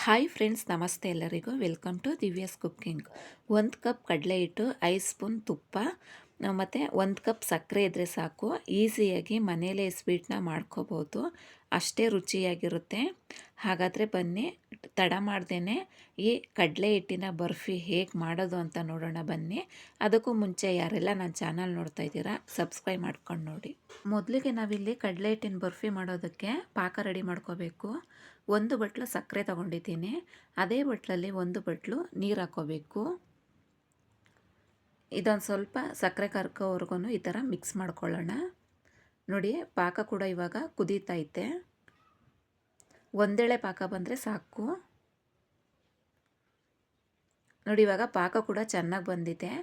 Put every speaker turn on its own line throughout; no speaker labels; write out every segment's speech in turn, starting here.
Hi friends, ನಮಸ್ತೆ ಎಲ್ಲರಿಗೂ. Welcome to Divya's cooking. 1 cup ಕಡಲೆ ಹಿಟ್ಟು, 5 ಸ್ಪೂನ್ ತುಪ್ಪ ಮತ್ತು 1 ಕಪ್ ಸಕ್ಕರೆ ಇದ್ದರೆ ಸಾಕು. ಈಸಿಯಾಗಿ ಮನೆಯಲ್ಲೇ ಸ್ವೀಟ್ನ ಮಾಡ್ಕೋಬೋದು, ಅಷ್ಟೇ ರುಚಿಯಾಗಿರುತ್ತೆ. ಹಾಗಾದರೆ ಬನ್ನಿ, ತಡ ಮಾಡ್ದೇ ಈ ಕಡಲೆ ಹಿಟ್ಟಿನ ಬರ್ಫಿ ಹೇಗೆ ಮಾಡೋದು ಅಂತ ನೋಡೋಣ ಬನ್ನಿ. ಅದಕ್ಕೂ ಮುಂಚೆ ಯಾರೆಲ್ಲ ನನ್ನ ಚಾನಲ್ ನೋಡ್ತಾ ಇದ್ದೀರಾ, ಸಬ್ಸ್ಕ್ರೈಬ್ ಮಾಡ್ಕೊಂಡು ನೋಡಿ. ಮೊದಲಿಗೆ ನಾವಿಲ್ಲಿ ಕಡಲೆ ಹಿಟ್ಟಿನ ಬರ್ಫಿ ಮಾಡೋದಕ್ಕೆ ಪಾಕ ರೆಡಿ ಮಾಡ್ಕೋಬೇಕು. 1 ಬಟ್ಲು ಸಕ್ಕರೆ ತೊಗೊಂಡಿದ್ದೀನಿ. ಅದೇ ಬಟ್ಲಲ್ಲಿ 1 ಬಟ್ಲು ನೀರು ಹಾಕ್ಕೋಬೇಕು. ಇದೊಂದು ಸ್ವಲ್ಪ ಸಕ್ಕರೆ ಕರ್ಕೋವರೆಗೂ ಈ ಥರ ಮಿಕ್ಸ್ ಮಾಡ್ಕೊಳ್ಳೋಣ. ನೋಡಿ, ಪಾಕ ಕೂಡ ಇವಾಗ ಕುದೀತೈತೆ. ಒಂದೇಳೆ ಪಾಕ ಬಂದರೆ ಸಾಕು. ನೋಡಿ, ಇವಾಗ ಪಾಕ ಕೂಡ ಚೆನ್ನಾಗಿ ಬಂದಿದೆ.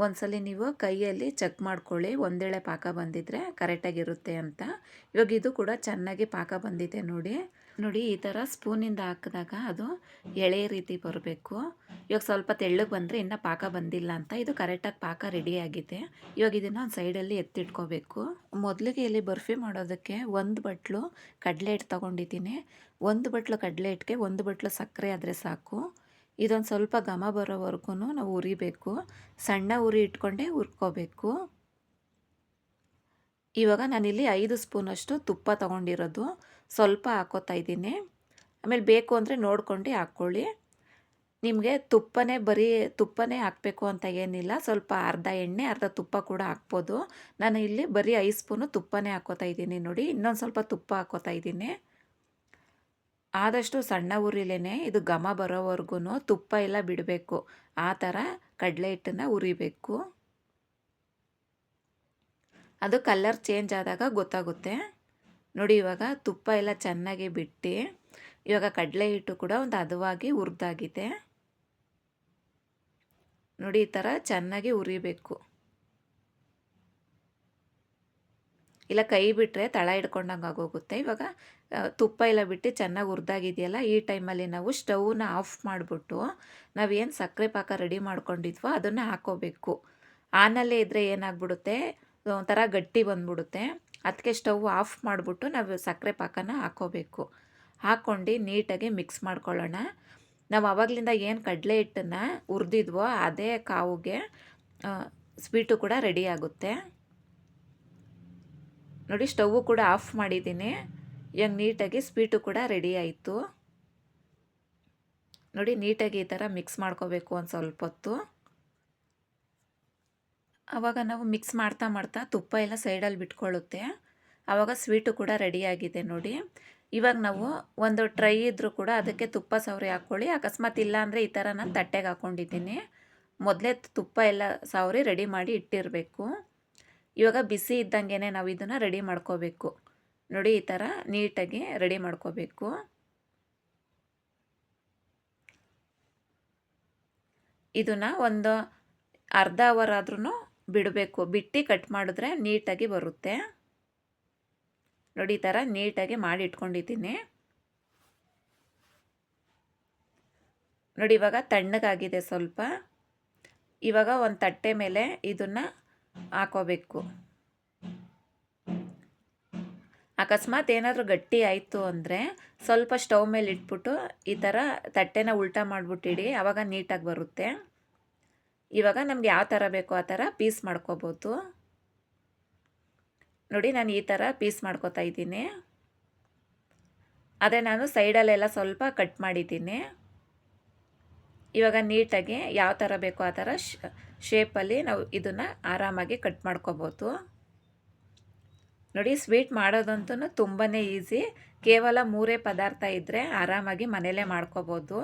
ಒಂದ್ಸಲಿ ನೀವು ಕೈಯಲ್ಲಿ ಚೆಕ್ ಮಾಡ್ಕೊಳ್ಳಿ, ಒಂದೇಳೆ ಪಾಕ ಬಂದಿದ್ರೆ ಕರೆಕ್ಟಾಗಿರುತ್ತೆ ಅಂತ. ಇವಾಗ ಇದು ಕೂಡ ಚೆನ್ನಾಗಿ ಪಾಕ ಬಂದಿದೆ. ನೋಡಿ ಈ ಥರ ಸ್ಪೂನಿಂದ ಹಾಕಿದಾಗ ಅದು ಎಳೆ ರೀತಿ ಬರಬೇಕು. ಇವಾಗ ಸ್ವಲ್ಪ ತೆಳ್ಳಗೆ ಬಂದರೆ ಇನ್ನೂ ಪಾಕ ಬಂದಿಲ್ಲ ಅಂತ. ಇದು ಕರೆಕ್ಟಾಗಿ ಪಾಕ ರೆಡಿಯಾಗಿದೆ. ಇವಾಗ ಇದನ್ನು ಒಂದು ಸೈಡಲ್ಲಿ ಎತ್ತಿಟ್ಕೋಬೇಕು. ಮೊದಲಿಗೆ ಇಲ್ಲಿ ಬರ್ಫಿ ಮಾಡೋದಕ್ಕೆ 1 ಬಟ್ಲು ಕಡಲೆ ಹಿಟ್ಟು ತೊಗೊಂಡಿದ್ದೀನಿ. 1 ಬಟ್ಲು ಕಡಲೆ ಹಿಟ್ಟಿಗೆ 1 ಬಟ್ಲು ಸಕ್ಕರೆ ಆದರೆ ಸಾಕು. ಇದೊಂದು ಸ್ವಲ್ಪ ಘಮ ಬರೋವರೆಗೂ ನಾವು ಹುರಿಬೇಕು. ಸಣ್ಣ ಉರಿ ಇಟ್ಕೊಂಡೇ ಹುರ್ಕೋಬೇಕು. ಇವಾಗ ನಾನಿಲ್ಲಿ 5 ಸ್ಪೂನಷ್ಟು ತುಪ್ಪ ತೊಗೊಂಡಿರೋದು, ಸ್ವಲ್ಪ ಹಾಕೋತಾ ಇದ್ದೀನಿ. ಆಮೇಲೆ ಬೇಕು ಅಂದರೆ ನೋಡ್ಕೊಂಡು ಹಾಕ್ಕೊಳ್ಳಿ. ನಿಮಗೆ ಬರೀ ತುಪ್ಪನೇ ಹಾಕಬೇಕು ಅಂತ ಏನಿಲ್ಲ. ಸ್ವಲ್ಪ ಅರ್ಧ ಎಣ್ಣೆ ಅರ್ಧ ತುಪ್ಪ ಕೂಡ ಹಾಕ್ಬೋದು. ನಾನು ಇಲ್ಲಿ ಬರೀ 5 ಸ್ಪೂನು ತುಪ್ಪನೇ ಹಾಕೋತಾ ಇದ್ದೀನಿ. ನೋಡಿ, ಇನ್ನೊಂದು ಸ್ವಲ್ಪ ತುಪ್ಪ ಹಾಕೋತಾ ಇದ್ದೀನಿ. ಆದಷ್ಟು ಸಣ್ಣ ಉರಿಲೇ ಇದು ಘಮ ಬರೋವರೆಗೂ ತುಪ್ಪ ಎಲ್ಲ ಬಿಡಬೇಕು. ಆ ಥರ ಕಡಲೆ ಹಿಟ್ಟನ್ನು ಹುರಿಬೇಕು. ಅದು ಕಲರ್ ಚೇಂಜ್ ಆದಾಗ ಗೊತ್ತಾಗುತ್ತೆ. ನೋಡಿ, ಇವಾಗ ತುಪ್ಪ ಎಲ್ಲ ಚೆನ್ನಾಗಿ ಬಿಟ್ಟು ಇವಾಗ ಕಡಲೆ ಹಿಟ್ಟು ಕೂಡ ಒಂದು ಹದವಾಗಿ ಹುರಿದಾಗಿದೆ. ನೋಡಿ, ಈ ಥರ ಚೆನ್ನಾಗಿ ಹುರಿಬೇಕು. ಇಲ್ಲ ಕೈ ಬಿಟ್ಟರೆ ತಳ ಹಿಡ್ಕೊಂಡಂಗೆ ಆಗೋಗುತ್ತೆ. ಇವಾಗ ತುಪ್ಪ ಎಲ್ಲ ಬಿಟ್ಟು ಚೆನ್ನಾಗಿ ಹುರಿದಾಗಿದೆಯಲ್ಲ, ಈ ಟೈಮಲ್ಲಿ ನಾವು ಸ್ಟವ್ನ ಆಫ್ ಮಾಡಿಬಿಟ್ಟು ನಾವೇನು ಸಕ್ಕರೆ ಪಾಕ ರೆಡಿ ಮಾಡ್ಕೊಂಡಿದ್ವೋ ಅದನ್ನು ಹಾಕೋಬೇಕು. ಆನಲ್ಲೇ ಇದ್ದರೆ ಏನಾಗ್ಬಿಡುತ್ತೆ, ಒಂಥರ ಗಟ್ಟಿ ಬಂದ್ಬಿಡುತ್ತೆ. ಅದಕ್ಕೆ ಸ್ಟವ್ ಆಫ್ ಮಾಡಿಬಿಟ್ಟು ನಾವು ಸಕ್ಕರೆ ಪಾಕನ ಹಾಕ್ಕೋಬೇಕು. ಹಾಕ್ಕೊಂಡು ನೀಟಾಗಿ ಮಿಕ್ಸ್ ಮಾಡ್ಕೊಳ್ಳೋಣ. ನಾವು ಆವಾಗಲಿಂದ ಏನು ಕಡಲೆ ಹಿಟ್ಟನ್ನು ಹುರಿದಿದ್ವೋ ಅದೇ ಕಾವಿಗೆ ಸ್ವೀಟು ಕೂಡ ರೆಡಿ ಆಗುತ್ತೆ. ನೋಡಿ, ಸ್ಟವ್ವು ಕೂಡ ಆಫ್ ಮಾಡಿದ್ದೀನಿ. ಇವಾಗ ನೀಟಾಗಿ ಸ್ವೀಟು ಕೂಡ ರೆಡಿ ಆಯಿತು. ನೋಡಿ, ನೀಟಾಗಿ ಈ ಥರ ಮಿಕ್ಸ್ ಮಾಡ್ಕೋಬೇಕು ಒಂದು ಸ್ವಲ್ಪ ಹೊತ್ತು. ಆವಾಗ ನಾವು ಮಿಕ್ಸ್ ಮಾಡ್ತಾ ತುಪ್ಪ ಎಲ್ಲ ಸೈಡಲ್ಲಿ ಬಿಟ್ಕೊಳ್ಳುತ್ತೆ. ಆವಾಗ ಸ್ವೀಟು ಕೂಡ ರೆಡಿಯಾಗಿದೆ. ನೋಡಿ, ಇವಾಗ ನಾವು ಒಂದು ಟ್ರೈ ಇದ್ದರೂ ಕೂಡ ಅದಕ್ಕೆ ತುಪ್ಪ ಸವರಿ ಹಾಕ್ಕೊಳ್ಳಿ. ಅಕಸ್ಮಾತ್ ಇಲ್ಲ ಅಂದರೆ ಈ ಥರ ನಾನು ತಟ್ಟೆಗೆ ಹಾಕ್ಕೊಂಡಿದ್ದೀನಿ. ಮೊದಲೇ ತುಪ್ಪ ಎಲ್ಲ ಸವರಿ ರೆಡಿ ಮಾಡಿ ಇಟ್ಟಿರಬೇಕು. ಇವಾಗ ಬಿಸಿ ಇದ್ದಂಗೆ ನಾವು ಇದನ್ನು ರೆಡಿ ಮಾಡ್ಕೋಬೇಕು. ನೋಡಿ, ಈ ಥರ ನೀಟಾಗಿ ರೆಡಿ ಮಾಡ್ಕೋಬೇಕು. ಇದನ್ನು ಒಂದು ಅರ್ಧ ಅವರ್ ಆದ್ರೂ ಬಿಡಬೇಕು. ಬಿಟ್ಟು ಕಟ್ ಮಾಡಿದ್ರೆ ನೀಟಾಗಿ ಬರುತ್ತೆ. ನೋಡಿ, ಈ ಥರ ನೀಟಾಗಿ ಮಾಡಿ ಇಟ್ಕೊಂಡಿದ್ದೀನಿ. ನೋಡಿ, ಇವಾಗ ತಣ್ಣಗಾಗಿದೆ ಸ್ವಲ್ಪ. ಇವಾಗ ಒಂದು ತಟ್ಟೆ ಮೇಲೆ ಇದನ್ನು ಹಾಕೋಬೇಕು. ಅಕಸ್ಮಾತ್ ಏನಾದರೂ ಗಟ್ಟಿ ಆಯಿತು ಅಂದರೆ ಸ್ವಲ್ಪ ಸ್ಟವ್ ಮೇಲೆ ಇಟ್ಬಿಟ್ಟು ಈ ಥರ ತಟ್ಟೆನ ಉಲ್ಟಾ ಮಾಡಿಬಿಟ್ಟಿಡಿ, ಆವಾಗ ನೀಟಾಗಿ ಬರುತ್ತೆ. ಇವಾಗ ನಮ್ಗೆ ಯಾವ ಥರ ಬೇಕೋ ಆ ಥರ ಪೀಸ್ ಮಾಡ್ಕೋಬೋದು. ನೋಡಿ, ನಾನು ಈ ಥರ ಪೀಸ್ ಮಾಡ್ಕೋತಾ ಇದ್ದೀನಿ. ಅದೇ ನಾನು ಸೈಡಲ್ಲೆಲ್ಲ ಸ್ವಲ್ಪ ಕಟ್ ಮಾಡಿದ್ದೀನಿ. ಇವಾಗ ನೀಟಾಗಿ ಯಾವ ಥರ ಬೇಕೋ ಆ ಥರ ಶೇಪಲ್ಲಿ ನಾವು ಇದನ್ನು ಆರಾಮಾಗಿ ಕಟ್ ಮಾಡ್ಕೋಬೋದು. ನೋಡಿ, ಸ್ವೀಟ್ ಮಾಡೋದಂತೂ ತುಂಬಾ ಈಸಿ. ಕೇವಲ 3 ಪದಾರ್ಥ ಇದ್ದರೆ ಆರಾಮಾಗಿ ಮನೆಯಲ್ಲೇ ಮಾಡ್ಕೋಬೋದು.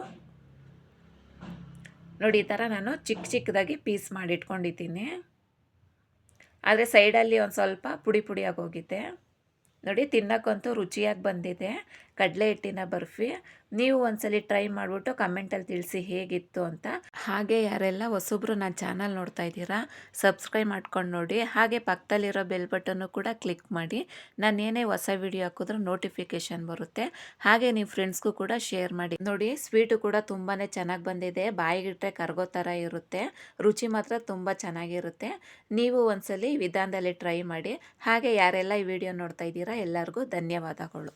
ನೋಡಿ, ಈ ಥರ ನಾನು ಚಿಕ್ಕದಾಗಿ ಪೀಸ್ ಮಾಡಿಟ್ಕೊಂಡಿದ್ದೀನಿ. ಆದರೆ ಸೈಡಲ್ಲಿ ಒಂದು ಸ್ವಲ್ಪ ಪುಡಿ ಆಗೋಗಿದೆ. ನೋಡಿ, ತಿನ್ನೋಕ್ಕಂತೂ ರುಚಿಯಾಗಿ ಬಂದಿದೆ ಕಡಲೆ ಹಿಟ್ಟಿನ ಬರ್ಫಿ. ನೀವು ಒಂದ್ಸಲಿ ಟ್ರೈ ಮಾಡಿಬಿಟ್ಟು ಕಮೆಂಟಲ್ಲಿ ತಿಳಿಸಿ ಹೇಗಿತ್ತು ಅಂತ. ಹಾಗೆ ಯಾರೆಲ್ಲ ಹೊಸಬ್ರು ನನ್ನ ಚಾನಲ್ ನೋಡ್ತಾ ಇದ್ದೀರಾ, ಸಬ್ಸ್ಕ್ರೈಬ್ ಮಾಡ್ಕೊಂಡು ನೋಡಿ. ಹಾಗೆ ಪಕ್ಕದಲ್ಲಿರೋ ಬೆಲ್ ಬಟನ್ನು ಕೂಡ ಕ್ಲಿಕ್ ಮಾಡಿ. ನಾನು ಏನೇ ಹೊಸ ವಿಡಿಯೋ ಹಾಕಿದ್ರೂ ನೋಟಿಫಿಕೇಷನ್ ಬರುತ್ತೆ. ಹಾಗೆ ನೀವು ಫ್ರೆಂಡ್ಸ್ಗೂ ಕೂಡ ಶೇರ್ ಮಾಡಿ. ನೋಡಿ, ಸ್ವೀಟು ಕೂಡ ತುಂಬಾ ಚೆನ್ನಾಗಿ ಬಂದಿದೆ. ಬಾಯಿಗಿಟ್ರೆ ಕರಗೋ ಥರ ಇರುತ್ತೆ. ರುಚಿ ಮಾತ್ರ ತುಂಬ ಚೆನ್ನಾಗಿರುತ್ತೆ. ನೀವು ಒಂದ್ಸಲಿ ವಿಧಾನದಲ್ಲಿ ಟ್ರೈ ಮಾಡಿ. ಹಾಗೆ ಯಾರೆಲ್ಲ ಈ ವಿಡಿಯೋ ನೋಡ್ತಾ ಇದ್ದೀರಾ ಎಲ್ಲರಿಗೂ ಧನ್ಯವಾದಗಳು.